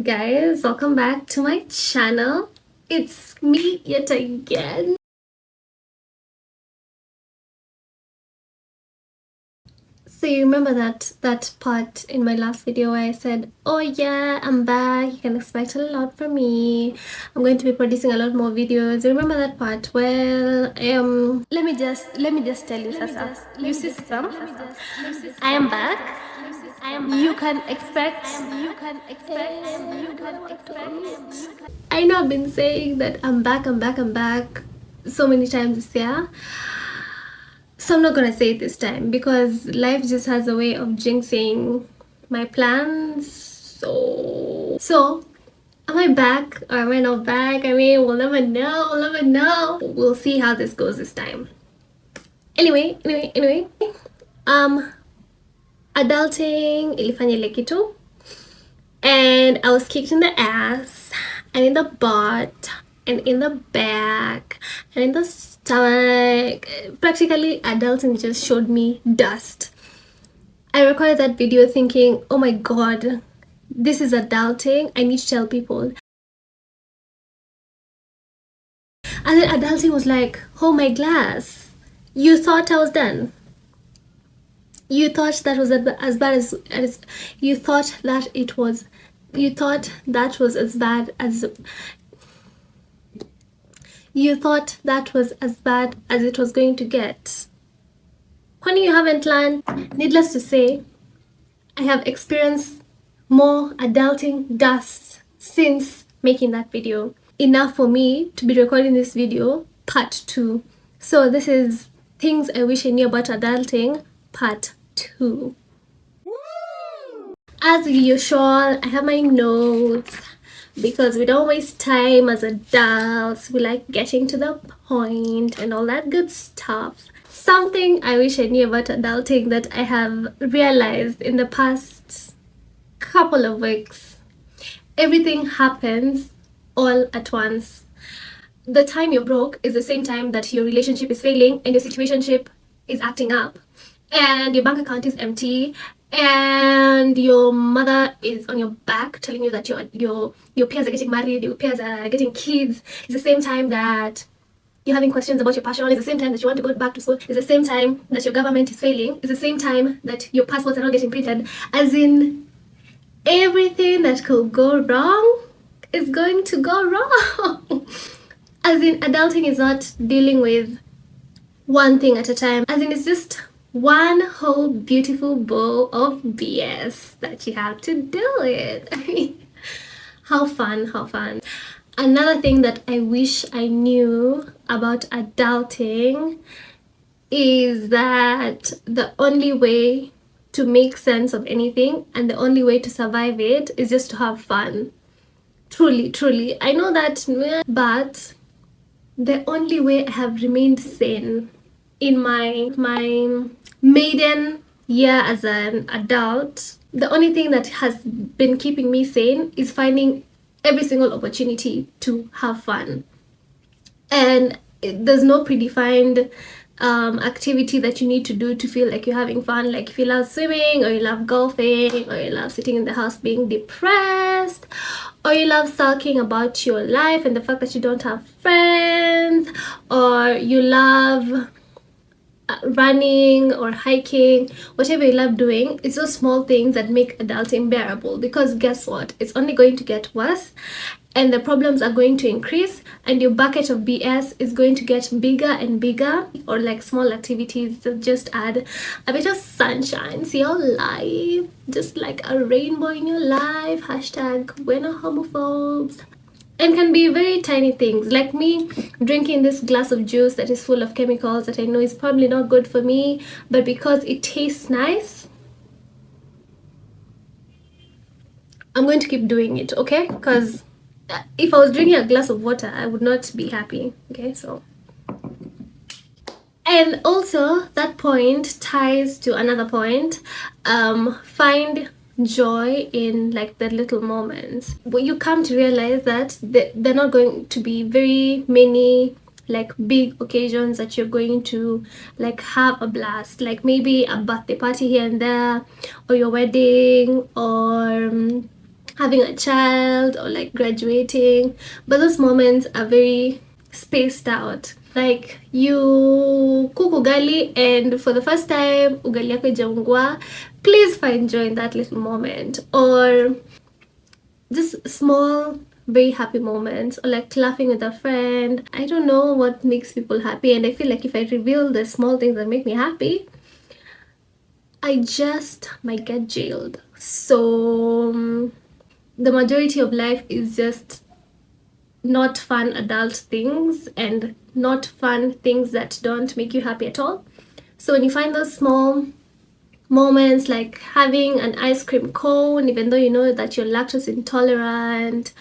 Guys, welcome back to my channel. It's me yet again. So you remember that part in my last video where I said, oh yeah, I'm back, you can expect a lot from me, I'm going to be producing a lot more videos. You remember that part? Well, let me just tell you, Sasa, you system, I am back. You can expect. I know I've been saying that I'm back, I'm back so many times this year. So I'm not gonna say it this time because life just has a way of jinxing my plans. So am I back or am I not back? I mean, we'll never know. We'll never know. We'll see how this goes this time. Anyway. Um, adulting ilifanya ile kitu, and I was kicked in the ass and in the butt and in the back and in the stomach. Practically, adulting just showed me dust. I recorded that video thinking, oh my god, this is adulting. I need to tell people. And then adulting was like, oh my glass. You thought I was done? You thought that was as bad as you thought that it was. You thought that was as bad as you thought that was as bad as it was going to get. When you haven't learned, needless to say, I have experienced more adulting dust since making that video. Enough for me to be recording this video part 2. So this is things I wish I knew about adulting part 2. As usual, I have my notes because we don't waste time as adults. We like getting to the point and all that good stuff. Something I wish I knew about adulting that I have realized in the past couple of weeks. Everything happens all at once. The time you're broke is the same time that your relationship is failing and your situationship is acting up and your bank account is empty and your mother is on your back telling you that your peers are getting married, your peers are getting kids. It's the same time that you're having questions about your passion. It's the same time that you want to go back to school. It's the same time that your government is failing. It's the same time that your passports are not getting printed. As in, everything that could go wrong is going to go wrong. As in, adulting is not dealing with one thing at a time. As in, it's just one whole beautiful bowl of BS that you have to deal with. I mean, how fun. Another thing that I wish I knew about adulting is that the only way to make sense of anything and the only way to survive it is just to have fun. Truly. I know that, but the only way I have remained sane in my maiden year as an adult, the only thing that has been keeping me sane is finding every single opportunity to have fun. And there's no predefined activity that you need to do to feel like you're having fun. Like if you love swimming, or you love golfing, or you love sitting in the house being depressed, or you love sulking about your life and the fact that you don't have friends, or you love running or hiking, whatever you love doing, it's those small things that make adulting bearable. Because guess what? It's only going to get worse and the problems are going to increase and your bucket of BS is going to get bigger and bigger. Or like small activities that just add a bit of sunshine to your life, just like a rainbow in your life. Hashtag we're not homophobes. And can be very tiny things, like me drinking this glass of juice that is full of chemicals that I know is probably not good for me, but because it tastes nice, I'm going to keep doing it, okay? Because if I was drinking a glass of water, I would not be happy, okay? So, and also that point ties to another point. Find joy in like the little moments, but you come to realize that they're not going to be very many like big occasions that you're going to like have a blast, like maybe a birthday party here and there, or your wedding, or having a child or like graduating, but those moments are very spaced out. Like you cook ugali and for the first time ugali yako ijaungwa, please find joy in that little moment. Or just small very happy moments, or like laughing with a friend. I don't know what makes people happy, and I feel like if I reveal the small things that make me happy, I just might get jailed. So the majority of life is just not fun adult things and not fun things that don't make you happy at all. So when you find those small moments, like having an ice cream cone even though you know that you're lactose intolerant,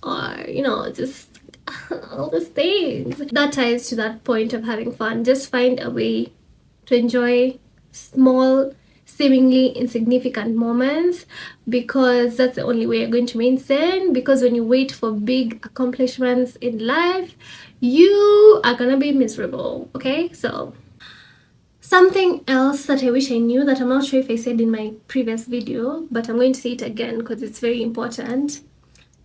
or just all those things that ties to that point of having fun, just find a way to enjoy small seemingly insignificant moments, because that's the only way you're going to remain sane. Because when you wait for big accomplishments in life, you are gonna be miserable. Okay, so something else that I wish I knew, that I'm not sure if I said in my previous video, but I'm going to say it again because it's very important.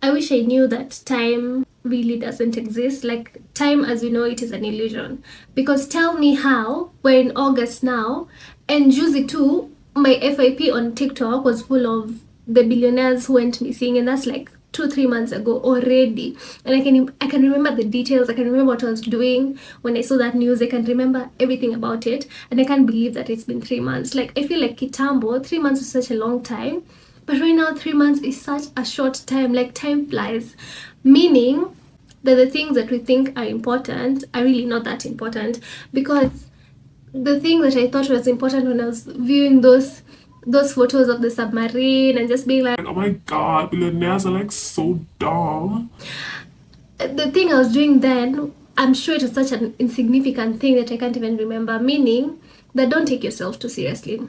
I wish I knew that time really doesn't exist. Like, time as we know it is an illusion. Because tell me how, we're in August now, and Juicy too, my FIP on TikTok was full of the billionaires who went missing, and that's like 2-3 months ago already. And I can remember the details. I can remember what I was doing when I saw that news. I can remember everything about it, and I can't believe that it's been 3 months. Like, I feel like kitambo 3 months was such a long time, but right now 3 months is such a short time. Like, time flies, meaning that the things that we think are important are really not that important. Because the thing that I thought was important when I was viewing those photos of the submarine and just being like, oh my god, billionaires are like so dumb. The thing I was doing then, I'm sure it was such an insignificant thing that I can't even remember. Meaning that don't take yourself too seriously.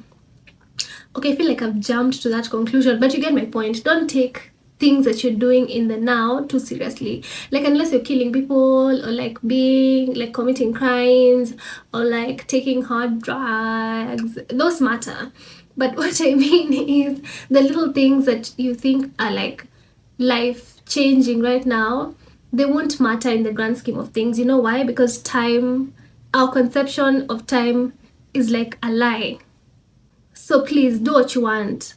Okay, I feel like I've jumped to that conclusion, but you get my point. Don't take things that you're doing in the now too seriously. Like, unless you're killing people, or like being like committing crimes, or like taking hard drugs, those matter. But what I mean is the little things that you think are like life changing right now, they won't matter in the grand scheme of things. You know why? Because time, our conception of time is like a lie. So please do what you want,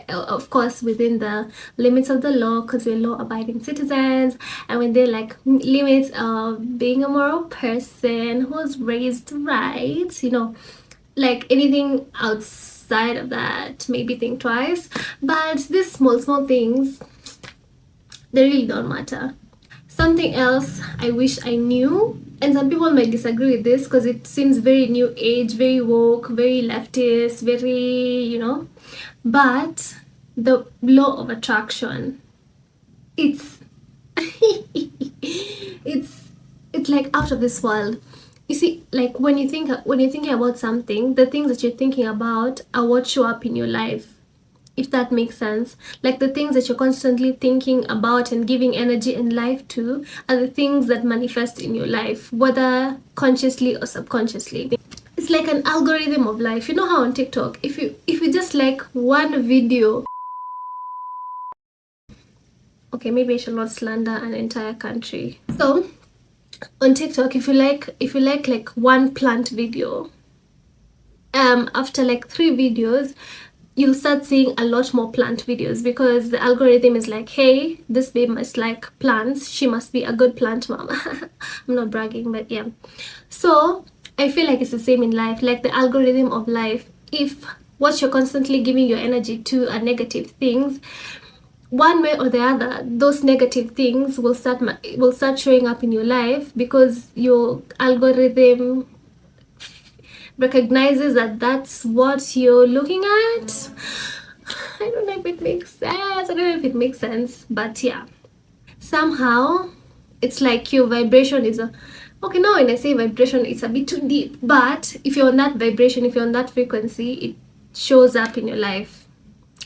of course within the limits of the law, because we're law-abiding citizens, and when they're like limits of being a moral person who's raised right, like anything outside of that, maybe think twice. But these small things, they really don't matter. Something else I wish I knew, and some people might disagree with this because it seems very new age, very woke, very leftist, very, but the law of attraction, it's it's it's like out of this world. You see, like when you're thinking about something, the things that you're thinking about are what show up in your life, if that makes sense. Like, the things that you're constantly thinking about and giving energy and life to are the things that manifest in your life, whether consciously or subconsciously. It's like an algorithm of life. You know how on TikTok, if you just like one video, okay, maybe I should not slander an entire country. So on TikTok, if you like one plant video, after like 3 videos, you'll start seeing a lot more plant videos, because the algorithm is like, hey, this babe must like plants, she must be a good plant mom. I'm not bragging, but yeah. So I feel like it's the same in life. Like, the algorithm of life, if what you're constantly giving your energy to are negative things, one way or the other, those negative things will start showing up in your life, because your algorithm recognizes that that's what you're looking at. I don't know if it makes sense. I don't know if it makes sense, but yeah. Somehow, it's like your vibration is a. Okay, now when I say vibration, it's a bit too deep. But if you're on that vibration, if you're on that frequency, it shows up in your life.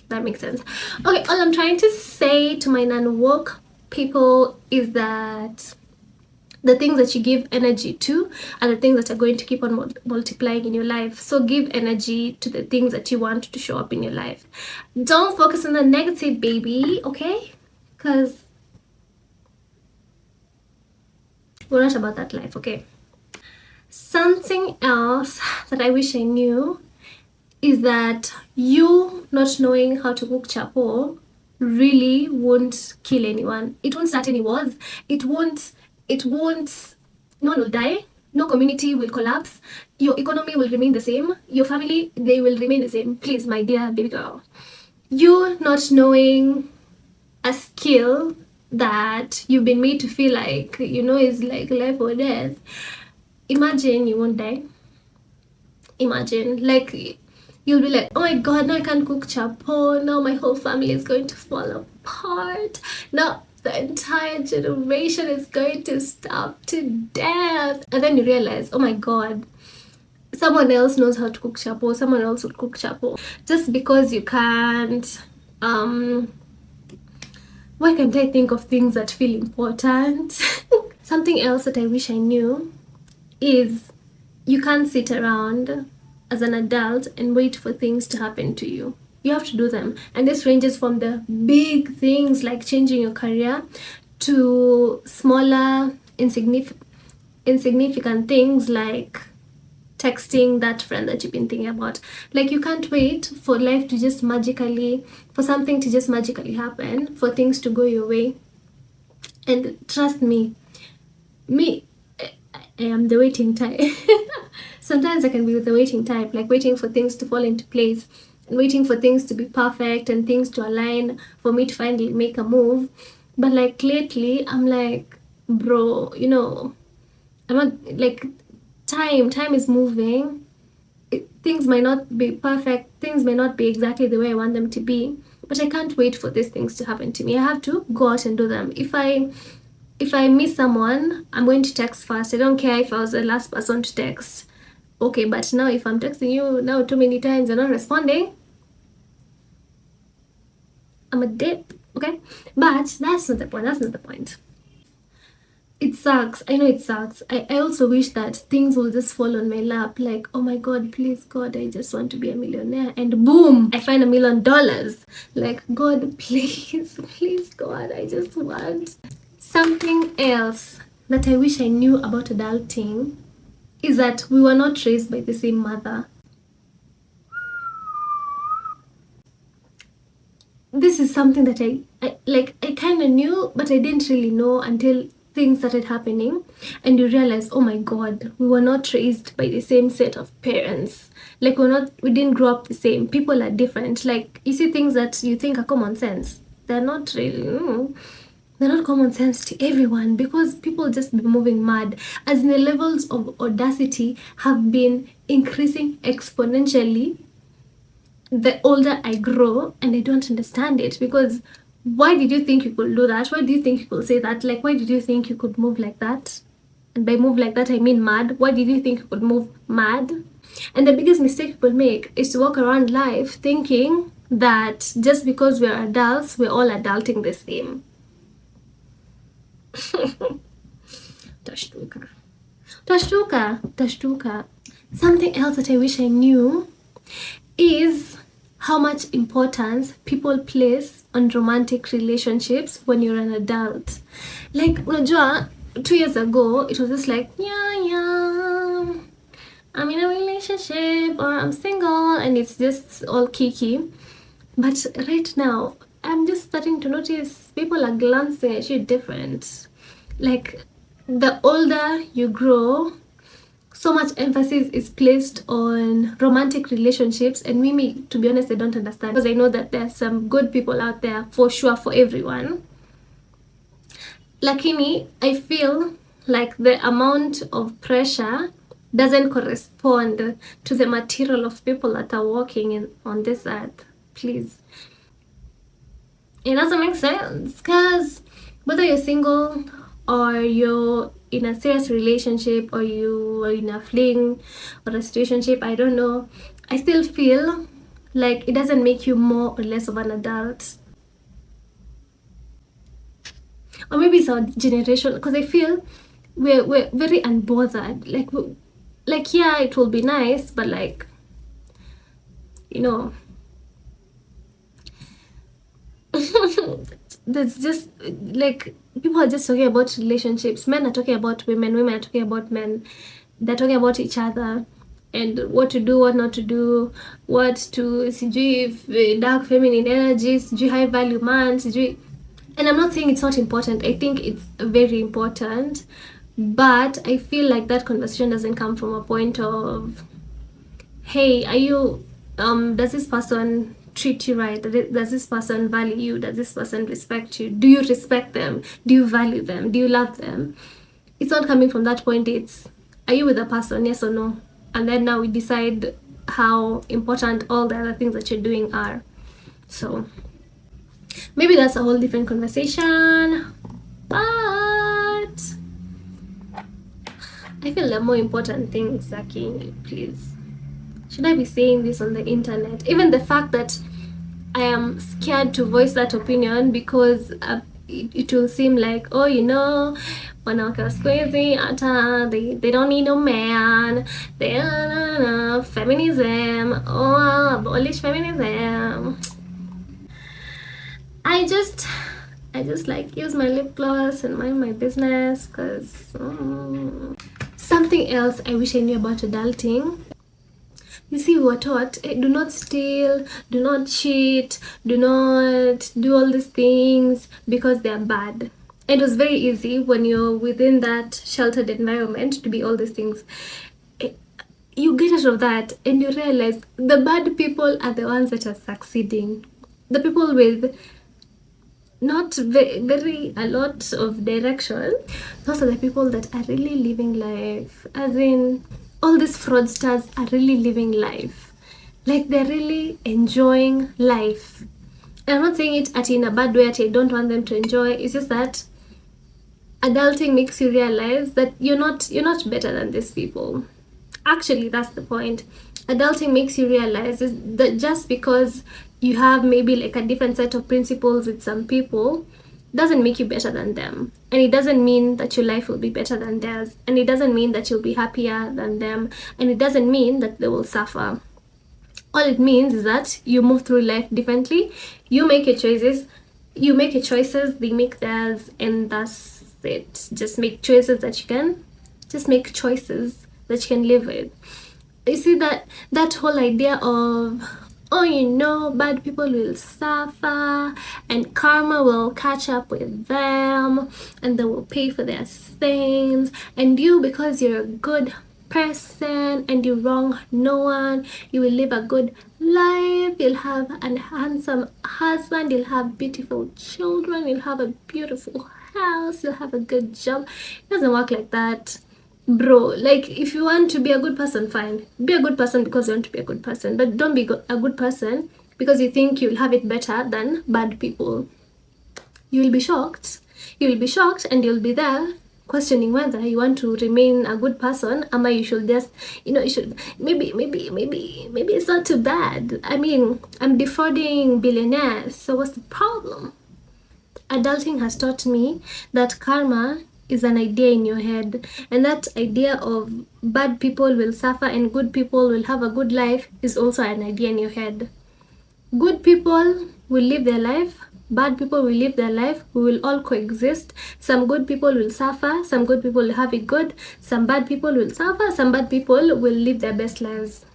That makes sense. Okay, all I'm trying to say to my non-woke people is that The things that you give energy to are the things that are going to keep on multiplying in your life. So give energy to the things that you want to show up in your life. Don't focus on the negative, baby, okay? Because we're not about that life, okay? Something else that I wish I knew is that you not knowing how to cook chapo really won't kill anyone. It won't start any wars. It won't, no one will die. No community will collapse. Your economy will remain the same. Your family, they will remain the same. Please, my dear baby girl. You not knowing a skill that you've been made to feel like, is like life or death. Imagine you won't die. Imagine, like, you'll be like, oh my god, now I can't cook chapo, now my whole family is going to fall apart, now the entire generation is going to starve to death. And then you realize, oh my god, someone else knows how to cook chapo, someone else would cook chapo. Just because you can't, why can't I think of things that feel important? Something else that I wish I knew is you can't sit around as an adult and wait for things to happen to you. You have to do them. And this ranges from the big things like changing your career to smaller, insignificant things like texting that friend that you've been thinking about. Like, you can't wait for life to just magically, for something to just magically happen, for things to go your way. And trust me, I am the waiting type. Sometimes I can be the waiting type, like waiting for things to fall into place and waiting for things to be perfect and things to align for me to finally make a move. But like lately, I'm like, bro, I'm not like, time is moving. Things might not be perfect, things may not be exactly the way I want them to be, but I can't wait for these things to happen to me. I have to go out and do them. If I miss someone, I'm going to text first. I don't care if I was the last person to text. Okay, but now if I'm texting you now too many times and not responding, I'm a dip. Okay? But that's not the point. That's not the point. It sucks. I know it sucks. I also wish that things will just fall on my lap. Like, oh my god, please God, I just want to be a millionaire. And boom, I find $1,000,000. Like, God, please, please God, I just want. Something else that I wish I knew about adulting is that we were not raised by the same mother. This is something that I kind of knew, but I didn't really know until things started happening, and you realize, oh my god, we were not raised by the same set of parents. Like, we didn't grow up the same. People are different. Like, you see things that you think are common sense, they're not really. They're not common sense to everyone, because people just be moving mad, as in the levels of audacity have been increasing exponentially the older I grow, and I don't understand it. Because why did you think you could do that? Why do you think you could say that? Like, why did you think you could move like that? And by move like that, I mean mad. Why did you think you could move mad? And the biggest mistake people make is to walk around life thinking that just because we're adults, we're all adulting the same. Tashtuka. Tashtuka. Tashtuka. Something else that I wish I knew is how much importance people place on romantic relationships when you're an adult. Like, unajua, 2 years ago, it was just like, yeah, I'm in a relationship or I'm single, and it's just all kiki. But right now, I'm just starting to notice people are glancing at you different. Like, the older you grow, so much emphasis is placed on romantic relationships, and me, to be honest, I don't understand, because I know that there's some good people out there for sure for everyone. Lakini, I feel like the amount of pressure doesn't correspond to the material of people that are walking on this earth. Please. It doesn't make sense, because whether you're single or you're in a serious relationship or you are in a fling or a situationship, I don't know, I still feel like it doesn't make you more or less of an adult. Or maybe it's our generation, because I feel we're very unbothered. Like yeah, it will be nice, but like, you know, there's just like people are just talking about relationships. Men are talking about women, women are talking about men. They're talking about each other and what to do, what not to do, what to sijui dark feminine energies, sijui high value man, sijui. And I'm not saying it's not important. I think it's very important, but I feel like that conversation doesn't come from a point of, hey, are you does this person treat you right? Does this person value you? Does this person respect you? Do you respect them? Do you value them? Do you love them? It's not coming from that point. It's, are you with a person, yes or no? And then now we decide how important all the other things that you're doing are. So maybe that's a whole different conversation, but I feel the more important things, Zaki, please, should I be saying this on the internet? Even the fact that I am scared to voice that opinion because it will seem like, oh, you know, wanawake wa siku hizi hata they don't need no man, they feminism, oh, abolish feminism. I just like use my lip gloss and mind my business, because something else I wish I knew about adulting. You see, we were taught, do not steal, do not cheat, do not do all these things because they are bad. It was very easy when you're within that sheltered environment to be all these things. You get out of that and you realize the bad people are the ones that are succeeding. The people with not very a lot of direction, those are the people that are really living life. As in, all these fraudsters are really living life, like they're really enjoying life. And I'm not saying it at in a bad way, at I don't want them to enjoy. It's just that adulting makes you realize that you're not better than these people. Actually, that's the point. Adulting makes you realize is that just because you have maybe like a different set of principles with some people doesn't make you better than them, and it doesn't mean that your life will be better than theirs, and it doesn't mean that you'll be happier than them, and it doesn't mean that they will suffer. All it means is that you move through life differently. You make your choices, they make theirs, and that's it. Just make choices that you can just make choices that you can live with. You see, that whole idea of, oh, you know, bad people will suffer and karma will catch up with them and they will pay for their sins, and you, because you're a good person and you wrong no one, you will live a good life, you'll have a handsome husband, you'll have beautiful children, you'll have a beautiful house, you'll have a good job. It doesn't work like that, bro. Like, if you want to be a good person, fine, be a good person because you want to be a good person, but don't be a good person because you think you'll have it better than bad people. You'll be shocked, and you'll be there questioning whether you want to remain a good person, or you should just, you should maybe it's not too bad. I mean, I'm defrauding billionaires, so what's the problem? Adulting has taught me that karma is an idea in your head, and that idea of bad people will suffer and good people will have a good life is also an idea in your head. Good people will live their life, bad people will live their life, we will all coexist. Some good people will suffer, some good people will have it good, some bad people will suffer, some bad people will live their best lives.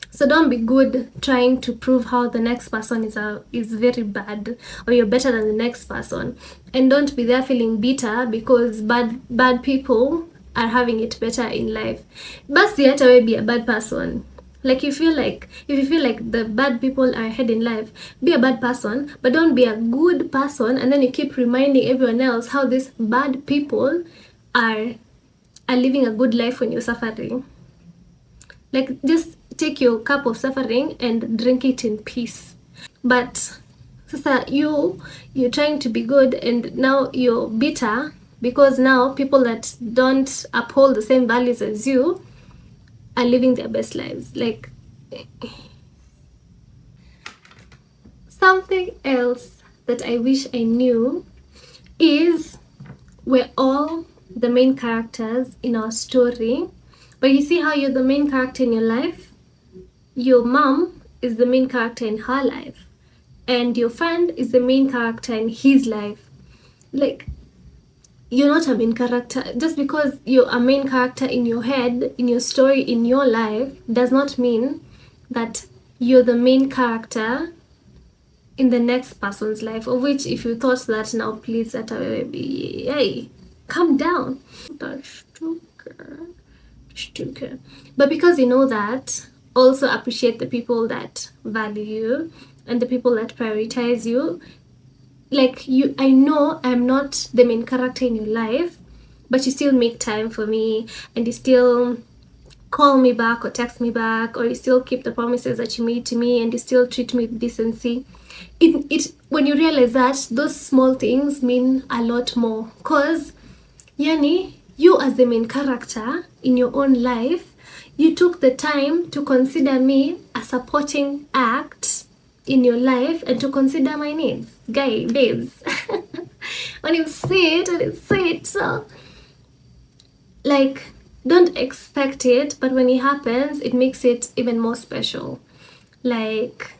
So don't be good trying to prove how the next person is very bad or you're better than the next person, and don't be there feeling bitter because bad people are having it better in life. Basi hata we be a bad person. Like, if you feel like the bad people are ahead in life, be a bad person, but don't be a good person and then you keep reminding everyone else how these bad people are living a good life when you're suffering. Like, just take your cup of suffering and drink it in peace. But sasa you're trying to be good and now you're bitter because now people that don't uphold the same values as you are living their best lives. Like, something else that I wish I knew is we're all the main characters in our story. But you see how you're the main character in your life? Your mom is the main character in her life, and your friend is the main character in his life. Like, you're not a main character. Just because you're a main character in your head, in your story, in your life, does not mean that you're the main character in the next person's life. Of which, if you thought that, now please, that baby, hey, calm down. But because you know that, also appreciate the people that value you and the people that prioritize you. Like, you, I know I'm not the main character in your life, but you still make time for me, and you still call me back or text me back, or you still keep the promises that you made to me, and you still treat me with decency. It when you realize that, those small things mean a lot more. Cause yani, you as the main character in your own life, you took the time to consider me a supporting act in your life and to consider my needs. Guy, babes. When you see it, so like, don't expect it, but when it happens, it makes it even more special. Like,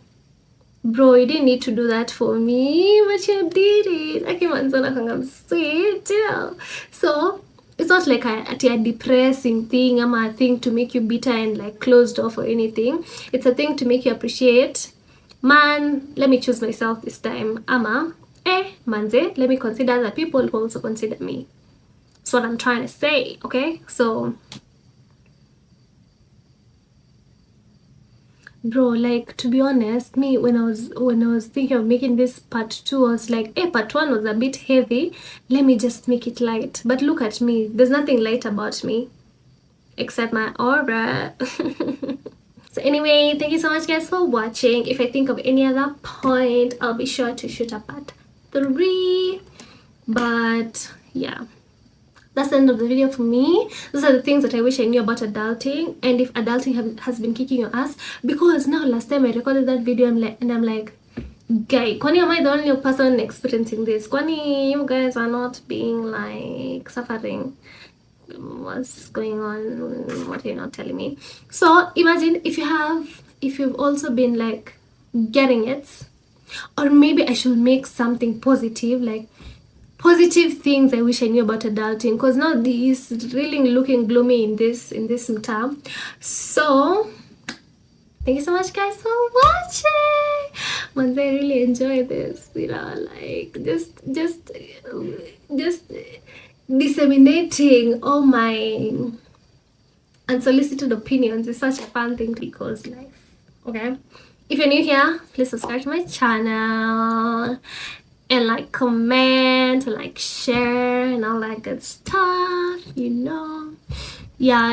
bro, you didn't need to do that for me, but you did it. I'm sweet, yeah. So it's not like a depressing thing, a thing to make you bitter and like closed off or anything. It's a thing to make you appreciate, man, let me choose myself this time. Ama, manze, let me consider the people who also consider me. That's what I'm trying to say, okay? So, bro, like, to be honest, me, when I was thinking of making this part 2, I was like, part 1 was a bit heavy, let me just make it light. But look at me, there's nothing light about me except my aura. So anyway, thank you so much guys for watching. If I think of any other point, I'll be sure to shoot a part 3. But yeah, that's the end of the video for me. Those are the things that I wish I knew about adulting, and if adulting has been kicking your ass. Because now, last time I recorded that video, I'm like, guy, kwani am I the only person experiencing this? Kwani you guys are not being like suffering? What's going on? What are you not telling me? So imagine if you've also been like getting it. Or maybe I should make something positive, like positive things I wish I knew about adulting, because now this is really looking gloomy in this term. So thank you so much guys for watching. Once I really enjoy this, like just disseminating all my unsolicited opinions is such a fun thing to because life. Okay, if you're new here, please subscribe to my channel and like comment and like share and all that good stuff, yeah.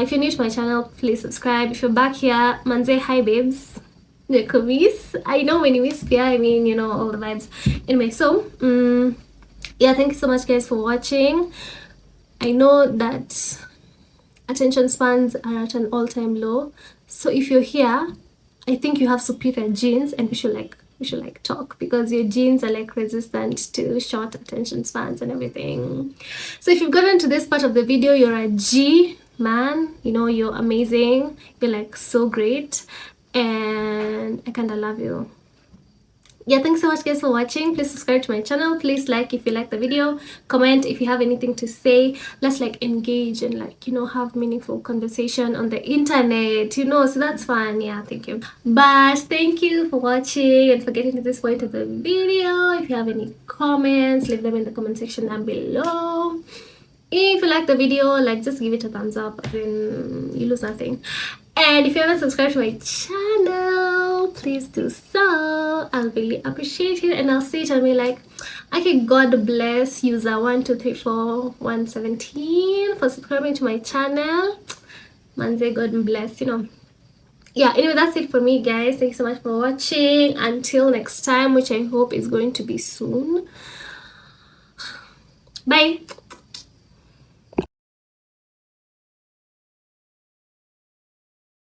If you're new to my channel, please subscribe. If you're back here, manze, hi babes, I know when you miss here, I mean, all the vibes. Anyway, so yeah, thank you so much guys for watching. I know that attention spans are at an all-time low, so if you're here, I think you have superior genes, and we should talk, because your genes are like resistant to short attention spans and everything. So if you've gotten to this part of the video, you're a G man, you're amazing, you're like so great, and I kinda love you. Yeah, thanks so much guys for watching. Please subscribe to my channel. Please like if you like the video, comment if you have anything to say. Let's like engage and like have meaningful conversation on the internet, so that's fun. Yeah, thank you. But thank you for watching and for getting to this point of the video. If you have any comments, leave them in the comment section down below. If you like the video, like, just give it a thumbs up, then you lose nothing. And if you haven't subscribed to my channel, please do so. I'll really appreciate it. And I'll see it and be like, okay, God bless user 1234117 for subscribing to my channel. Manze, God bless, Yeah, anyway, that's it for me, guys. Thank you so much for watching. Until next time, which I hope is going to be soon. Bye.